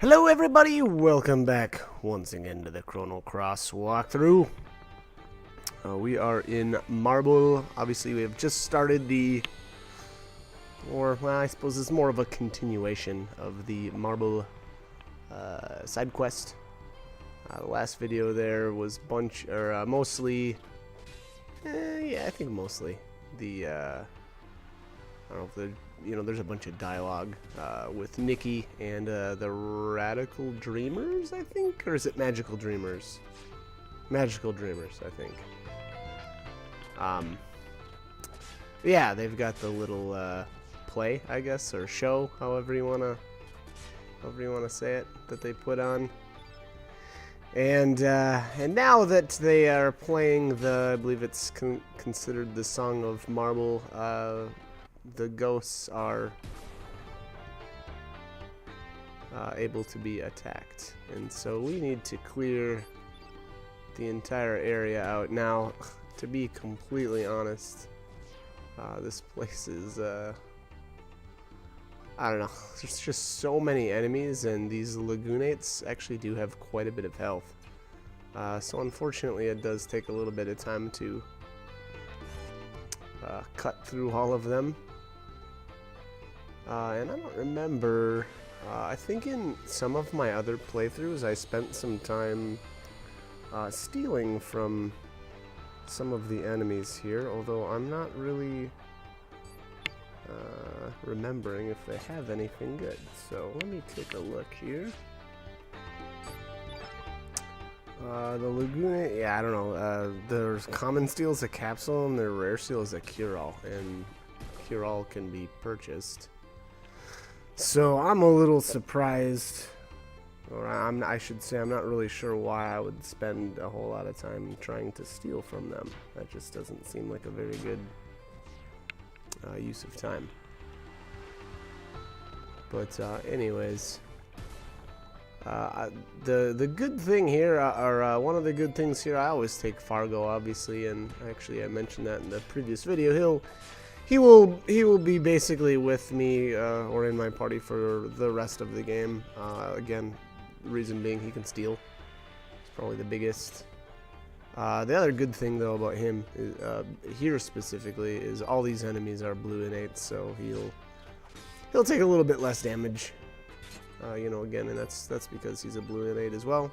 Hello everybody, welcome back once again to the Chrono Cross walkthrough. We are in Marble. Obviously we have just started well, I suppose it's more of a continuation of the Marble side quest. The last video there was mostly, yeah, I think mostly the, I don't know if there's a bunch of dialogue with Nikki and the Radical Dreamers, I think? Or is it Magical Dreamers? Magical Dreamers, I think. Yeah, they've got the little play, I guess, or show, however you wanna say it, that they put on. And now that they are playing I believe it's considered the Song of Marble, the ghosts are able to be attacked, and so we need to clear the entire area out. Now, to be completely honest, this place is I don't know, there's just so many enemies, and these Lagunates actually do have quite a bit of health, so unfortunately it does take a little bit of time to cut through all of them. And I don't remember, I think in some of my other playthroughs I spent some time stealing from some of the enemies here, although I'm not really remembering if they have anything good. So let me take a look here. The Laguna, yeah, I don't know, there's common steel is a capsule and their rare steel is a cure-all, and cure-all can be purchased. So I'm a little surprised, or I should say I'm not really sure why I would spend a whole lot of time trying to steal from them. That just doesn't seem like a very good use of time. But anyways, the good thing here, or one of the good things here, I always take Fargo, obviously, and actually I mentioned that in the previous video. He will be basically with me or in my party for the rest of the game. Again, the reason being he can steal. It's probably the biggest. The other good thing though about him is, here specifically, is all these enemies are blue innates, so he'll take a little bit less damage. You know, again, and that's because he's a blue innate as well.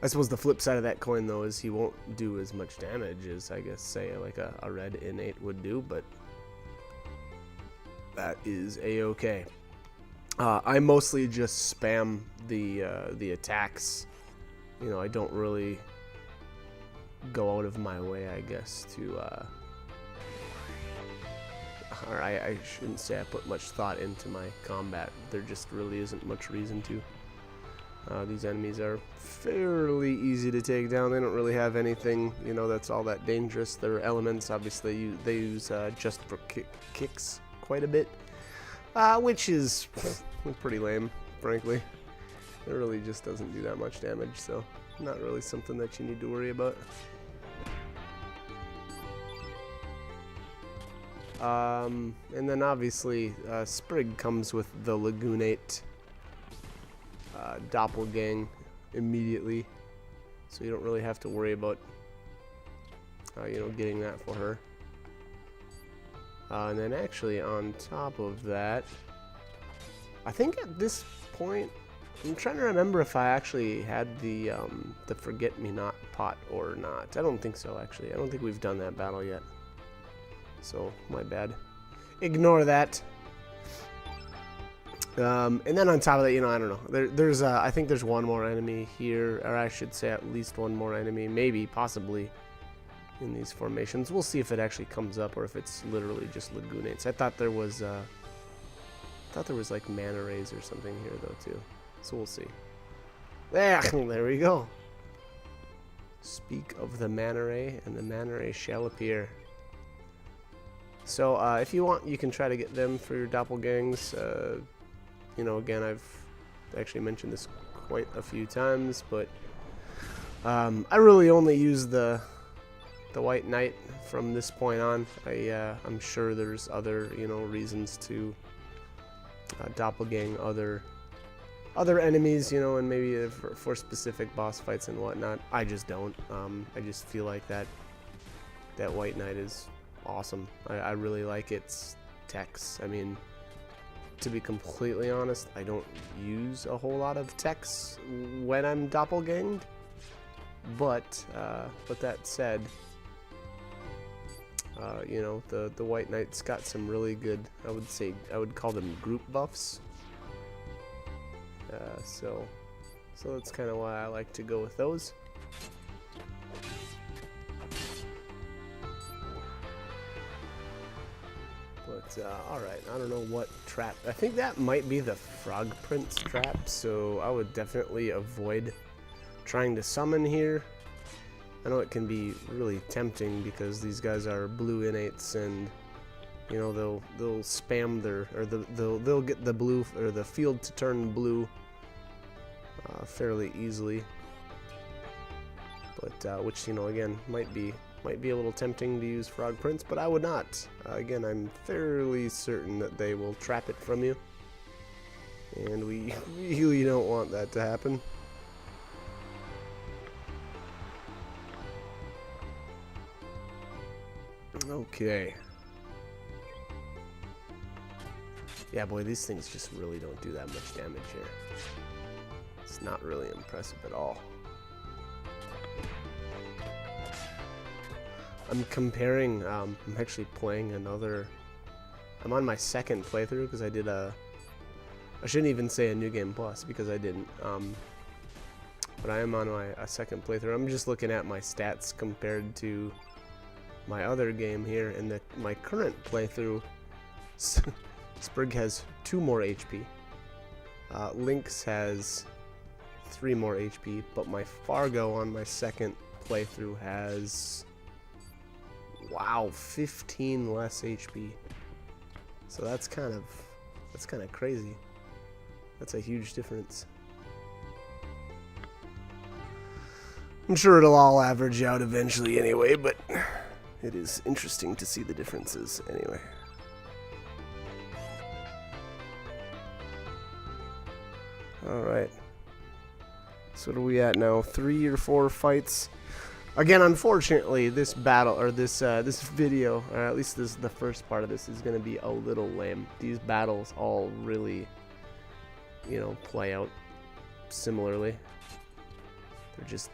I suppose the flip side of that coin, though, is he won't do as much damage as, I guess, say, like a red innate would do, but that is a-okay. I mostly just spam the attacks. You know, I don't really go out of my way, I guess, to, or I shouldn't say I put much thought into my combat. There just really isn't much reason to. These enemies are fairly easy to take down. They don't really have anything, you know, that's all that dangerous. Their elements, obviously, they use just for kicks quite a bit, which is pretty lame, frankly. It really just doesn't do that much damage, so not really something that you need to worry about. And then obviously, Sprig comes with the Lagunate doppelgang immediately, so you don't really have to worry about you know, getting that for her. And then actually on top of that, I think at this point I'm trying to remember if I actually had the Forget-Me-Not pot or not. I don't think so, actually. I don't think we've done that battle yet, so my bad, ignore that. And then on top of that, you know, I don't know. There's I think there's one more enemy here, or I should say at least one more enemy, maybe, possibly, in these formations. We'll see if it actually comes up or if it's literally just Lagunates. I thought there was like mana rays or something here though too. So we'll see. There we go. Speak of the mana ray, and the mana ray shall appear. So if you want, you can try to get them for your doppelgangs. You know, again, I've actually mentioned this quite a few times, but I really only use the White Knight from this point on. I'm sure there's other, you know, reasons to doppelgang other other enemies, you know, and maybe for specific boss fights and whatnot. I just don't. I just feel like that White Knight is awesome. I really like its techs. I mean, to be completely honest, I don't use a whole lot of techs when I'm doppelganged. But that said, you know, the White Knight's got some really good, I would call them group buffs. So that's kind of why I like to go with those. But alright, I don't know what trap. I think that might be the Frog Prince trap, so I would definitely avoid trying to summon here. I know it can be really tempting because these guys are blue innates, and you know they'll spam their, or they'll get the blue or the field to turn blue fairly easily. But which, you know, again might be a little tempting to use Frog Prince, but I would not. Again, I'm fairly certain that they will trap it from you, and we really don't want that to happen. Okay. Yeah, boy, these things just really don't do that much damage here. It's not really impressive at all. I'm comparing, I'm actually playing another, I'm on my second playthrough because I did I shouldn't even say a New Game Plus because I didn't, but I am on a second playthrough. I'm just looking at my stats compared to my other game here, and my current playthrough, Sprig has 2 more HP, Lynx has 3 more HP, but my Fargo on my second playthrough has, wow, 15 less HP. So that's kind of crazy. That's a huge difference. I'm sure it'll all average out eventually anyway, but it is interesting to see the differences anyway. Alright. So what are we at now? 3 or 4 fights. Again, unfortunately, this battle, or this video, or at least the first part of this, is going to be a little lame. These battles all really, you know, play out similarly. There just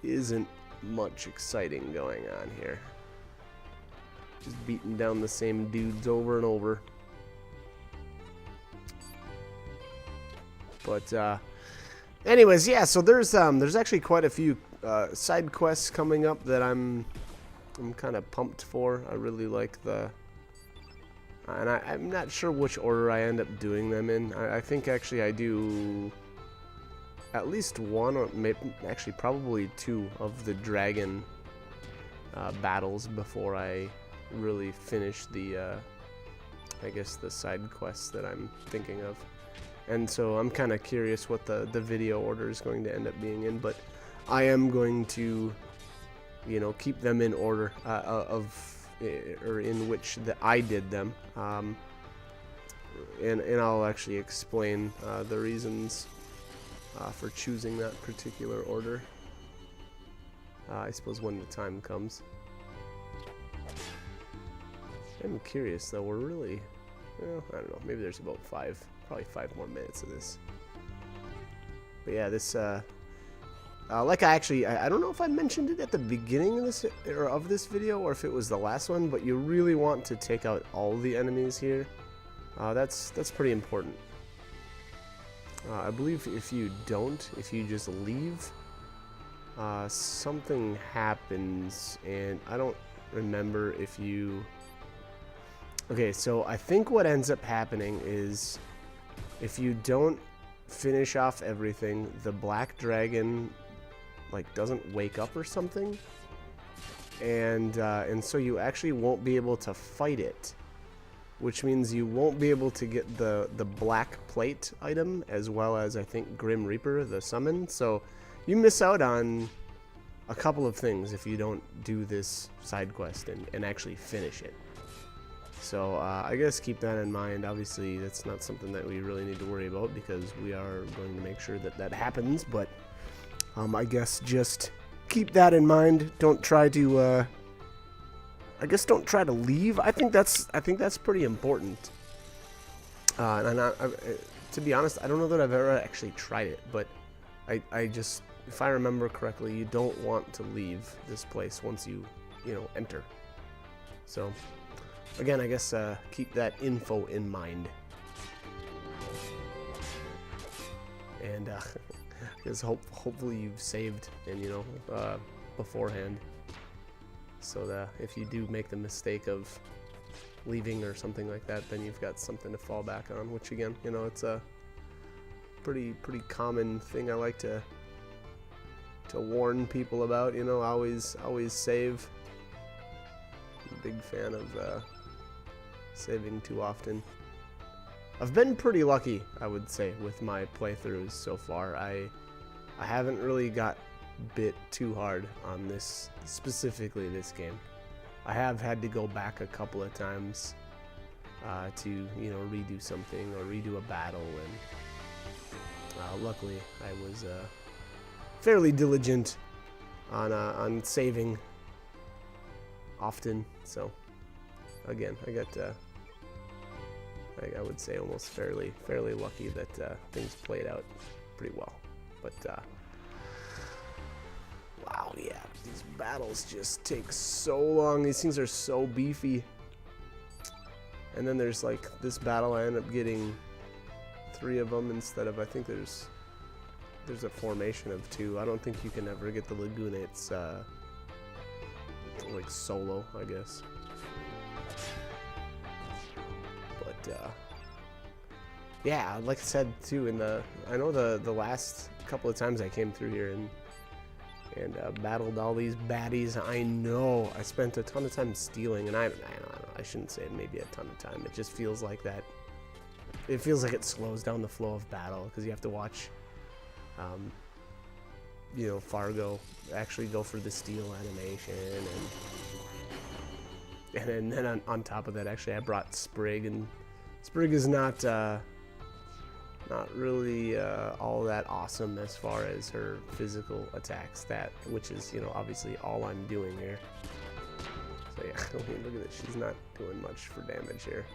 isn't much exciting going on here. Just beating down the same dudes over and over. But anyways, yeah. So there's actually quite a few side quests coming up that I'm kind of pumped for. I really like and I'm not sure which order I end up doing them in. I think actually I do at least 1, or maybe actually probably 2 of the dragon battles before I really finish the I guess the side quests that I'm thinking of. And so I'm kind of curious what the video order is going to end up being in, but I am going to, you know, keep them in order or in which I did them, and I'll actually explain the reasons for choosing that particular order, I suppose, when the time comes. I'm curious though. We're really, well, I don't know, maybe there's about probably 5 more minutes of this. But yeah, this like I don't know if I mentioned it at the beginning of this video or if it was the last one, but you really want to take out all the enemies here. That's pretty important. I believe if you just leave, something happens, and I don't remember if you... Okay, so I think what ends up happening is if you don't finish off everything, the black dragon like doesn't wake up or something, and so you actually won't be able to fight it, which means you won't be able to get the black plate item, as well as I think Grim Reaper, the summon. So you miss out on a couple of things if you don't do this side quest and actually finish it. So I guess keep that in mind. Obviously, that's not something that we really need to worry about because we are going to make sure that that happens. But I guess just keep that in mind. Don't try to. I guess don't try to leave. I think that's pretty important. To be honest, I don't know that I've ever actually tried it, but I just, if I remember correctly, you don't want to leave this place once you enter. So. Again, I guess keep that info in mind. And because hopefully you've saved and beforehand, so that if you do make the mistake of leaving or something like that, then you've got something to fall back on. Which again, it's a pretty common thing I like to warn people about. Always save. I'm a big fan of saving too often. I've been pretty lucky, I would say, with my playthroughs so far. I haven't really got bit too hard on this, specifically this game. I have had to go back a couple of times to redo something or redo a battle, and luckily I was fairly diligent on saving often. So again, I got I would say almost fairly lucky that things played out pretty well. But wow, yeah, these battles just take so long. These things are so beefy. And then there's like this battle, I end up getting 3 of them instead of, I think there's a formation of 2. I don't think you can ever get the Lagunates like solo, I guess. Yeah, like I said too, I know the last couple of times I came through here and battled all these baddies, I know I spent a ton of time stealing, and I shouldn't say maybe a ton of time. It just feels like that. It feels like it slows down the flow of battle because you have to watch, Fargo actually go for the steal animation, and then on top of that, actually I brought Sprig, and Sprig is not really all that awesome as far as her physical attack stat, which is obviously all I'm doing here. So yeah, look at this. She's not doing much for damage here.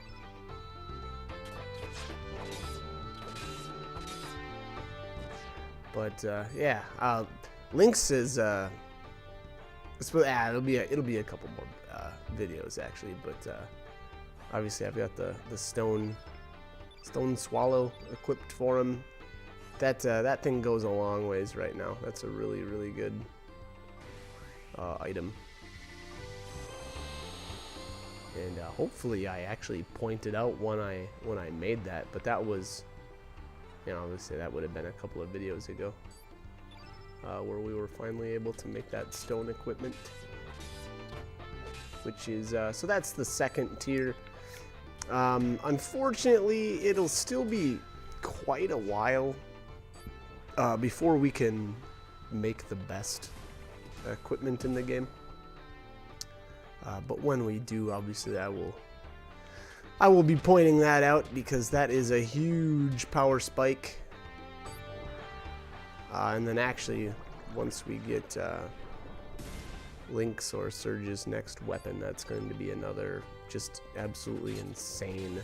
But yeah, Lynx is it'll be a couple more videos actually, but obviously I've got the stone swallow equipped for him. That thing goes a long ways right now. That's a really good item. And hopefully I actually pointed out when I made that, but that was, obviously that would have been a couple of videos ago, where we were finally able to make that stone equipment, which is so that's the second tier. Unfortunately, it'll still be quite a while before we can make the best equipment in the game. But when we do, obviously I will be pointing that out, because that is a huge power spike. And then actually, once we get Lynx or Surge's next weapon, that's going to be another just absolutely insane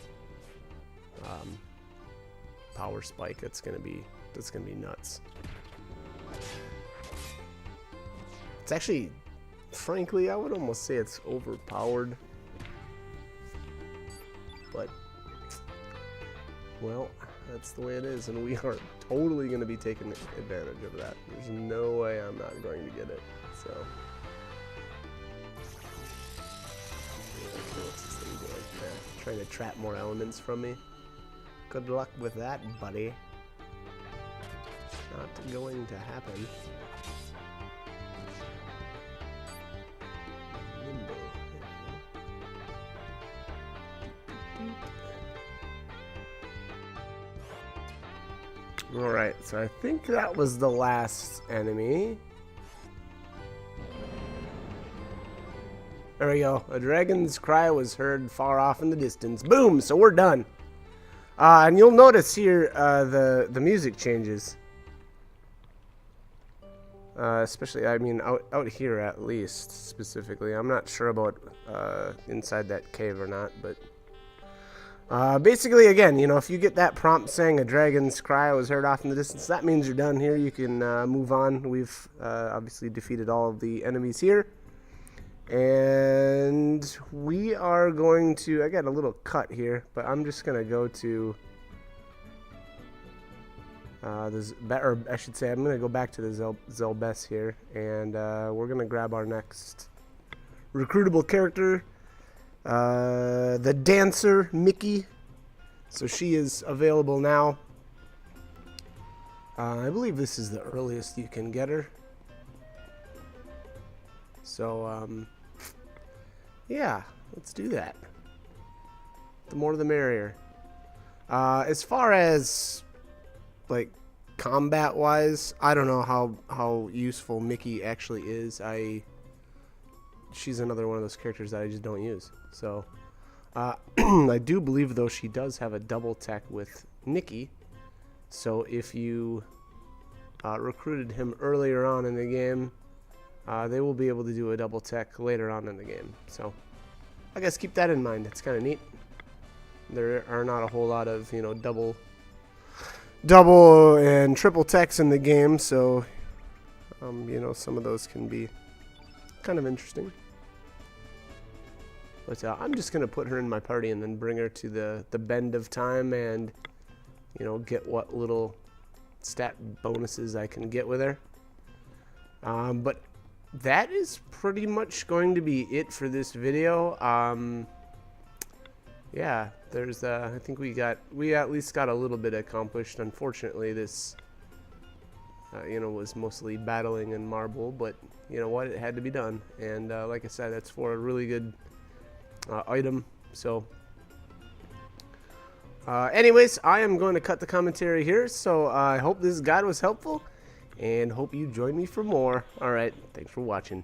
power spike. That's gonna be nuts. It's actually, frankly, I would almost say it's overpowered, but well, that's the way it is, and we are totally going to be taking advantage of that. There's no way I'm not going to get it. So what's this thing doing? Trying to trap more elements from me. Good luck with that, buddy. Not going to happen. Alright, so I think that was the last enemy. There we go. A dragon's cry was heard far off in the distance. Boom! So we're done. And you'll notice here the music changes. Especially, I mean, out here at least, specifically. I'm not sure about inside that cave or not, but... basically, again, you know, if you get that prompt saying a dragon's cry was heard off in the distance, that means you're done here. You can move on. We've obviously defeated all of the enemies here. And we are going to... I got a little cut here, but I'm just going to go to... or I should say, I'm going to go back to the Zelbess here, and we're going to grab our next recruitable character, the dancer, Mickey. So she is available now. I believe this is the earliest you can get her. So, yeah, let's do that. The more the merrier. As far as... like combat wise, I don't know how useful Mickey actually is. She's another one of those characters that I just don't use. So I do believe though she does have a double tech with Nikki. So if you recruited him earlier on in the game, they will be able to do a double tech later on in the game. So I guess keep that in mind. It's kind of neat. There are not a whole lot of, you know, double and triple techs in the game, so you know, some of those can be kind of interesting. But I'm just gonna put her in my party and then bring her to the bend of time, and you know, get what little stat bonuses I can get with her. But that is pretty much going to be it for this video. Yeah, there's I think we at least got a little bit accomplished. Unfortunately, this you know, was mostly battling in marble, but you know what, it had to be done. And like I said, that's for a really good item. So anyways, I am going to cut the commentary here. So I hope this guide was helpful, and hope you join me for more. All right, thanks for watching.